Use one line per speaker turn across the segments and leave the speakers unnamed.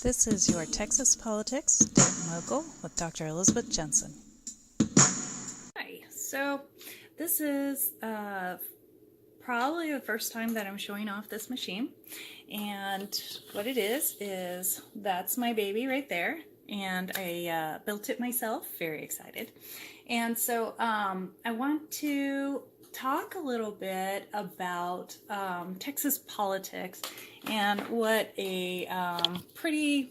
This is your Texas Politics State and Local with Dr. Elizabeth Jensen.
Hi, so this is probably the first time that I'm showing off this machine, and what it is that's my baby right there, and I built it myself, very excited. And so I want to talk a little bit about Texas politics and what a pretty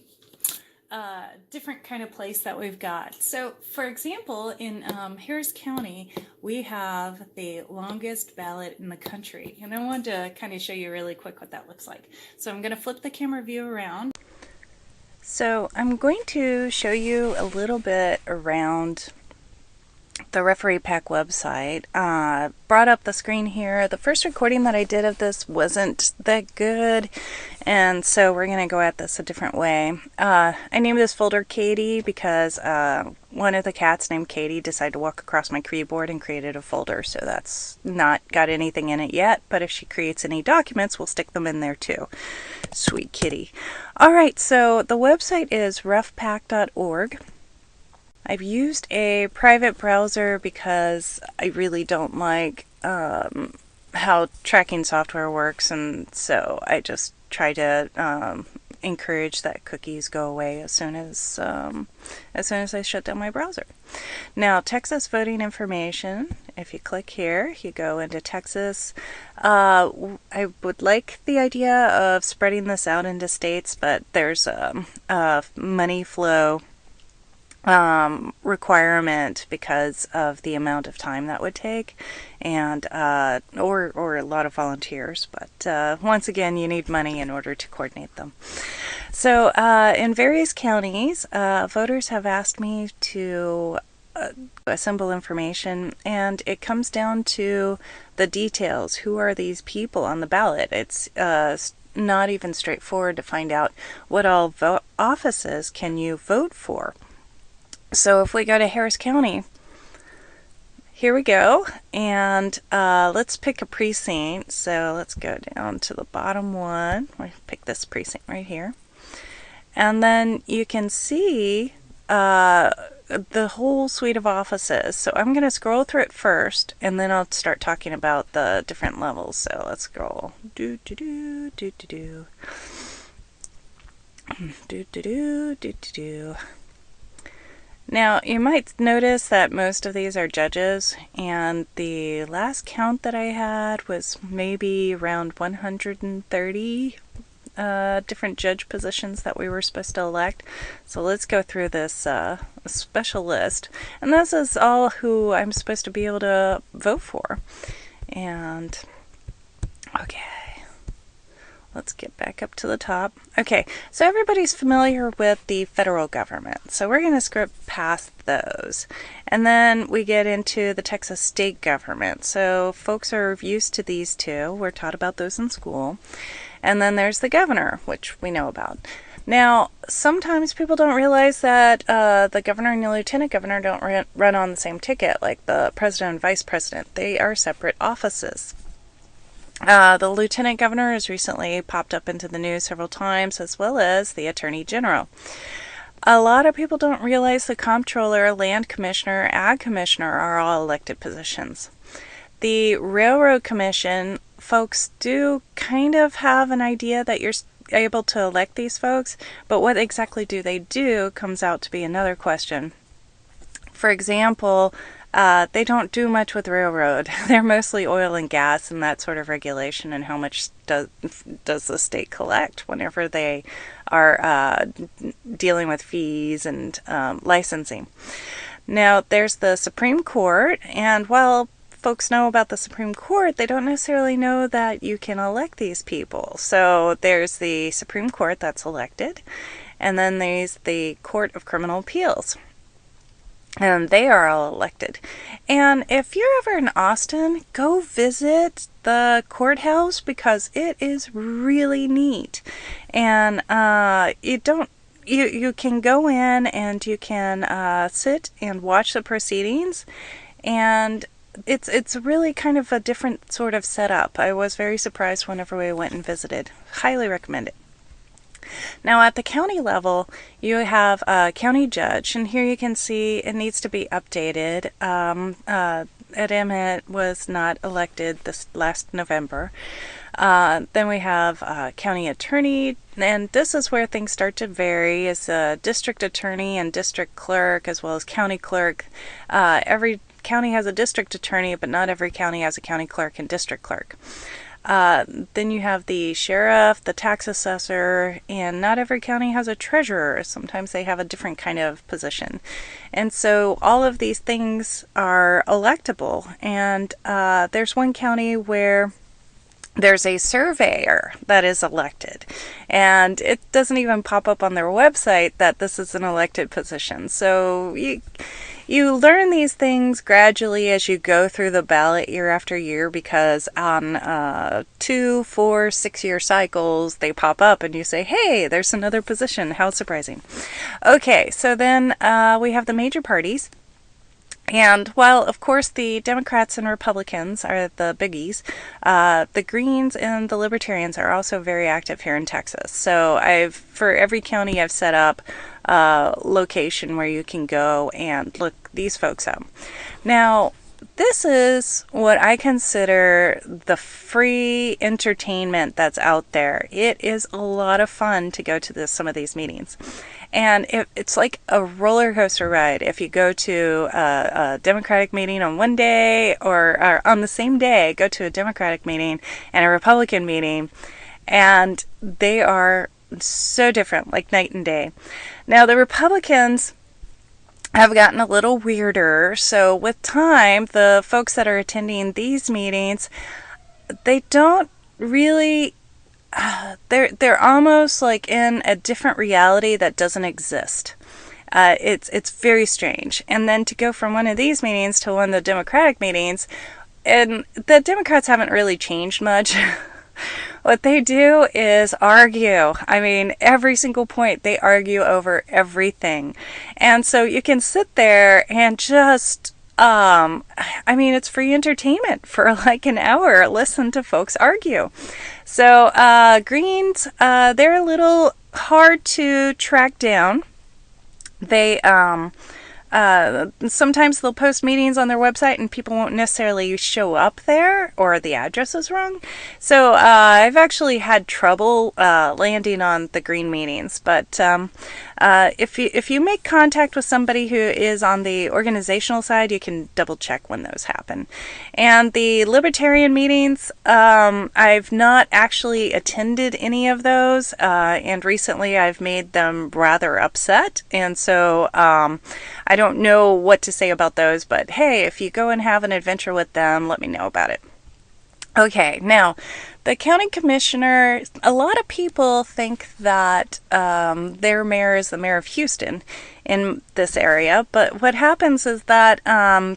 different kind of place that we've got. So, for example, in Harris County, we have the longest ballot in the country. And I wanted to kind of show you really quick what that looks like. So I'm going to flip the camera view around.
So I'm going to show you a little bit around the Referee Pack website. Brought up the screen here. The first recording that I did of this wasn't that good, and so we're going to go at this a different way. I named this folder Katie because one of the cats named Katie decided to walk across my keyboard and created a folder, so that's not got anything in it yet, but if she creates any documents, we'll stick them in there too. Sweet kitty. Alright, so the website is refpack.org. I've used a private browser because I really don't like how tracking software works, and so I just try to encourage that cookies go away as soon as I shut down my browser. Now, Texas voting information. If you click here, you go into Texas. I would like the idea of spreading this out into states, but there's a money flow requirement because of the amount of time that would take, and or a lot of volunteers, but once again, you need money in order to coordinate them. So in various counties, voters have asked me to assemble information, and it comes down to the details. Who are these people on the ballot? It's not even straightforward to find out what all offices can you vote for. So if we go to Harris County, here we go, and let's pick a precinct. So let's go down to the bottom one. We pick this precinct right here, and then you can see the whole suite of offices. So I'm going to scroll through it first, and then I'll start talking about the different levels. So let's scroll. Do do do do do do do do do do do. Now, you might notice that most of these are judges, and the last count that I had was maybe around 130 different judge positions that we were supposed to elect. So let's go through this special list, and this is all who I'm supposed to be able to vote for. And, okay. Let's get back up to the top. Okay, so everybody's familiar with the federal government, so we're going to skip past those. And then we get into the Texas state government. So folks are used to these two. We're taught about those in school. And then there's the governor, which we know about. Now, sometimes people don't realize that the governor and the lieutenant governor don't run on the same ticket like the president and vice president. They are separate offices. The lieutenant governor has recently popped up into the news several times, as well as the attorney general. A lot of people don't realize the comptroller, land commissioner, ag commissioner are all elected positions. The railroad commission, folks do kind of have an idea that you're able to elect these folks, but what exactly do they do comes out to be another question. For example, they don't do much with railroad. They're mostly oil and gas and that sort of regulation, and how much does the state collect whenever they are dealing with fees and licensing. Now, there's the Supreme Court, and while folks know about the Supreme Court, they don't necessarily know that you can elect these people. So there's the Supreme Court that's elected, and then there's the Court of Criminal Appeals. And they are all elected. And if you're ever in Austin, go visit the courthouse because it is really neat. And you can go in and you can sit and watch the proceedings, and it's really kind of a different sort of setup. I was very surprised whenever we went and visited. Highly recommend it. Now at the county level, you have a county judge, and here you can see it needs to be updated. Ed Emmett was not elected this last November. Then we have county attorney, and this is where things start to vary, is district attorney and district clerk, as well as county clerk. Every county has a district attorney, but not every county has a county clerk and district clerk. Then you have the sheriff, the tax assessor, and not every county has a treasurer. Sometimes they have a different kind of position. And so all of these things are electable. And there's one county where there's a surveyor that is elected, and it doesn't even pop up on their website that this is an elected position. So you learn these things gradually as you go through the ballot year after year, because on 2, 4, 6-year cycles they pop up and you say, hey, there's another position. How surprising. Okay, so then we have the major parties. And while, of course, the Democrats and Republicans are the biggies, the Greens and the Libertarians are also very active here in Texas. So for every county, I've set up a location where you can go and look these folks up. Now, this is what I consider the free entertainment that's out there. It is a lot of fun to go to some of these meetings. And it's like a roller coaster ride if you go to a Democratic meeting on one day, or on the same day, go to a Democratic meeting and a Republican meeting, and they are so different, like night and day. Now, the Republicans have gotten a little weirder, so with time, the folks that are attending these meetings, they don't really... They're almost like in a different reality that doesn't exist. It's very strange. And then to go from one of these meetings to one of the Democratic meetings, and the Democrats haven't really changed much. What they do is argue. I mean, every single point they argue over everything. And so you can sit there and just it's free entertainment for like an hour. Listen to folks argue. So Greens, they're a little hard to track down. They sometimes they'll post meetings on their website and people won't necessarily show up there, or the address is wrong. So I've actually had trouble landing on the Green meetings, but if you make contact with somebody who is on the organizational side, you can double check when those happen. And the Libertarian meetings, I've not actually attended any of those, and recently I've made them rather upset, and so I don't know what to say about those, but hey, if you go and have an adventure with them, let me know about it. Okay, now, the county commissioner, a lot of people think that their mayor is the mayor of Houston in this area, but what happens is that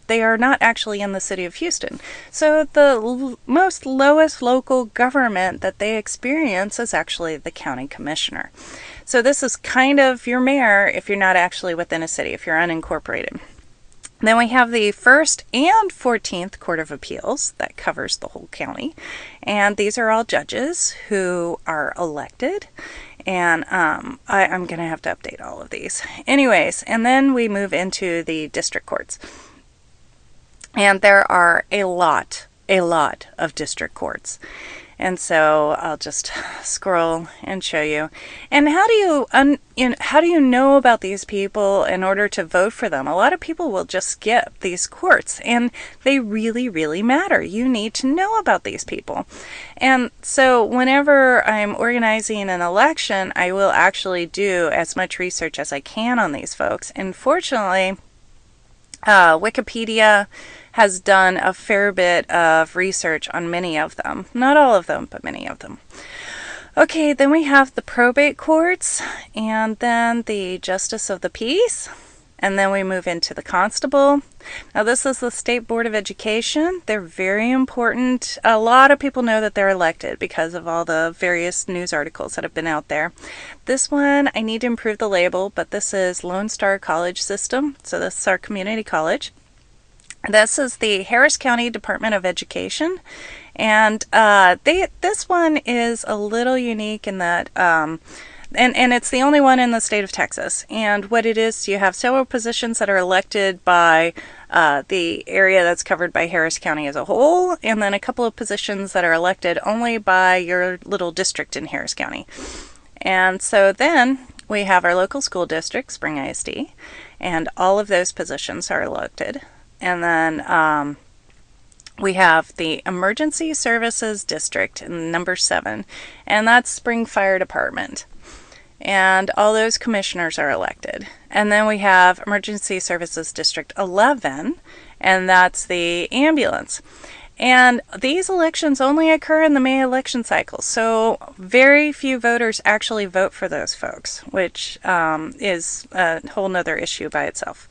they are not actually in the city of Houston. So the most lowest local government that they experience is actually the county commissioner. So this is kind of your mayor if you're not actually within a city, if you're unincorporated. Then we have the 1st and 14th Court of Appeals that covers the whole county. And these are all judges who are elected. And I'm going to have to update all of these. Anyways, and then we move into the district courts. And there are a lot of district courts. And so I'll just scroll and show you. And how do you know about these people in order to vote for them? A lot of people will just skip these courts, and they really, really matter. You need to know about these people. And so whenever I'm organizing an election, I will actually do as much research as I can on these folks. And fortunately, Wikipedia has done a fair bit of research on many of them. Not all of them, but many of them. Okay, then we have the probate courts, and then the justice of the peace, and then we move into the constable. Now this is the State Board of Education. They're very important. A lot of people know that they're elected because of all the various news articles that have been out there. This one, I need to improve the label, but this is Lone Star College System. So this is our community college. This is the Harris County Department of Education, and this one is a little unique in that and it's the only one in the state of Texas. And what it is, you have several positions that are elected by the area that's covered by Harris County as a whole, and then a couple of positions that are elected only by your little district in Harris County. And so then we have our local school district, Spring ISD, and all of those positions are elected. And then we have the Emergency Services District, number 7, and that's Spring Fire Department. And all those commissioners are elected. And then we have Emergency Services District 11, and that's the ambulance. And these elections only occur in the May election cycle, so very few voters actually vote for those folks, which is a whole nother issue by itself.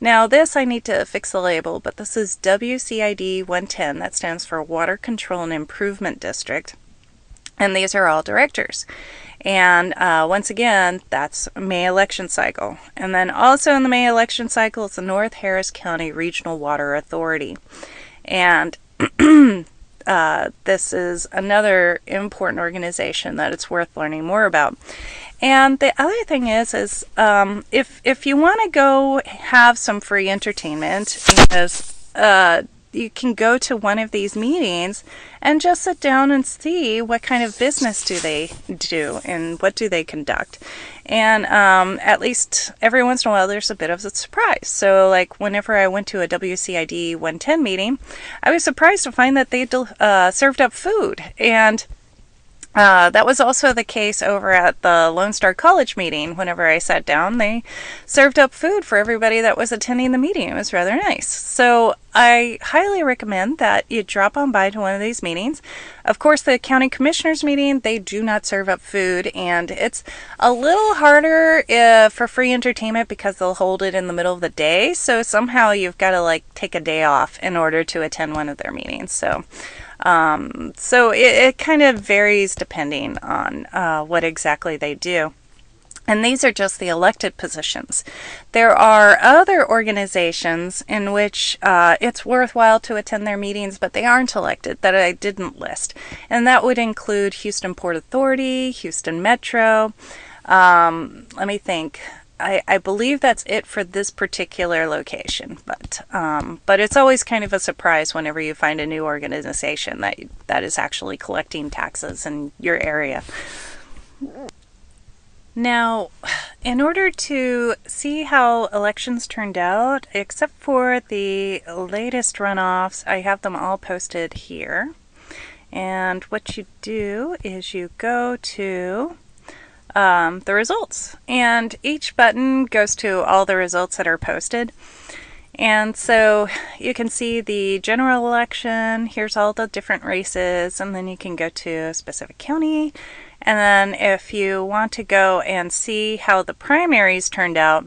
Now this, I need to fix the label, but this is WCID 110, that stands for Water Control and Improvement District, and these are all directors. And once again, that's May election cycle. And then also in the May election cycle is the North Harris County Regional Water Authority. And this is another important organization that it's worth learning more about. And the other thing is if you want to go have some free entertainment, you can go to one of these meetings and just sit down and see what kind of business do they do and what do they conduct. And at least every once in a while there's a bit of a surprise. So like whenever I went to a WCID 110 meeting, I was surprised to find that they served up food. And that was also the case over at the Lone Star College meeting. Whenever I sat down, they served up food for everybody that was attending the meeting. It was rather nice. So I highly recommend that you drop on by to one of these meetings. Of course, the county commissioners meeting, they do not serve up food, and it's a little harder for free entertainment because they'll hold it in the middle of the day. So somehow you've got to like take a day off in order to attend one of their meetings. So it kind of varies depending on what exactly they do. And these are just the elected positions. There are other organizations in which it's worthwhile to attend their meetings, but they aren't elected, that I didn't list. And that would include Houston Port Authority, Houston Metro. Let me think. I believe that's it for this particular location, but it's always kind of a surprise whenever you find a new organization that is actually collecting taxes in your area. Now, in order to see how elections turned out, except for the latest runoffs, I have them all posted here. And what you do is you go to the results, and each button goes to all the results that are posted. And so you can see the general election, here's all the different races, and then you can go to a specific county. And then if you want to go and see how the primaries turned out,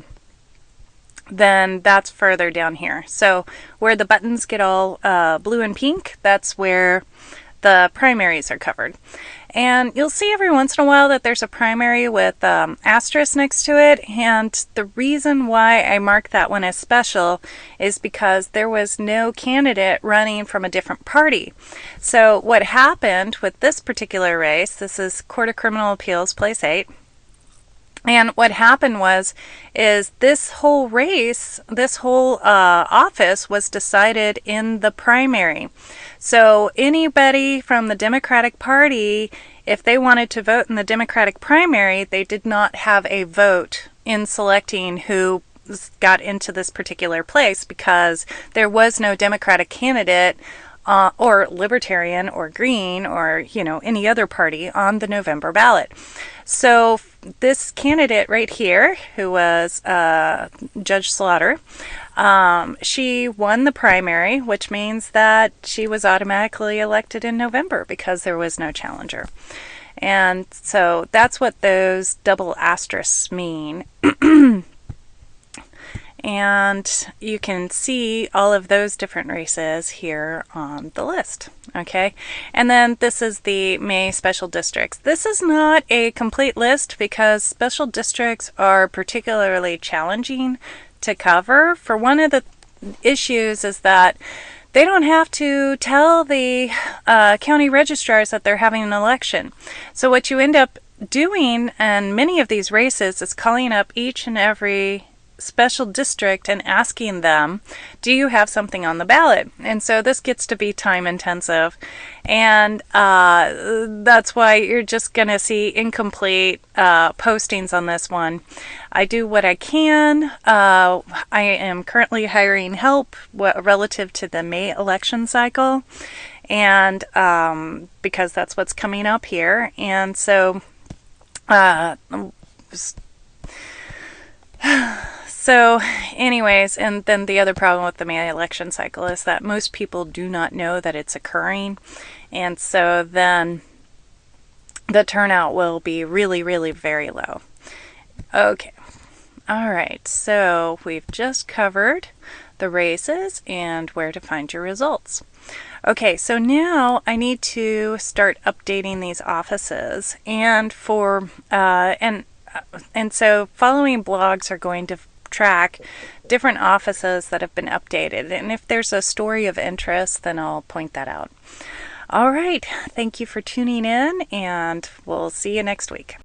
then that's further down here. So where the buttons get all blue and pink, that's where the primaries are covered. And you'll see every once in a while that there's a primary with asterisk next to it, and the reason why I mark that one as special is because there was no candidate running from a different party. So what happened with this particular race, this is Court of Criminal Appeals, Place 8, and what happened is this whole race, this whole office was decided in the primary. So anybody from the Democratic Party, if they wanted to vote in the Democratic primary, they did not have a vote in selecting who got into this particular place because there was no Democratic candidate or Libertarian or Green or any other party on the November ballot. So this candidate right here, who was Judge Slaughter, she won the primary, which means that she was automatically elected in November because there was no challenger. And so that's what those double asterisks mean. And you can see all of those different races here on the list. Okay, and then this is the May special districts. This is not a complete list because special districts are particularly challenging to cover. For one of the issues is that they don't have to tell the county registrars that they're having an election. So what you end up doing in many of these races is calling up each and every special district and asking them, do you have something on the ballot? And so this gets to be time intensive, and that's why you're just going to see incomplete postings on this one. I do what I can. I am currently hiring help relative to the May election cycle, and because that's what's coming up here. And so so anyways, and then the other problem with the May election cycle is that most people do not know that it's occurring, and so then the turnout will be really, really very low. Okay, all right, so we've just covered the races and where to find your results. Okay, so now I need to start updating these offices, and so following blogs are going to track different offices that have been updated, and if there's a story of interest, then I'll point that out. All right, thank you for tuning in, and we'll see you next week.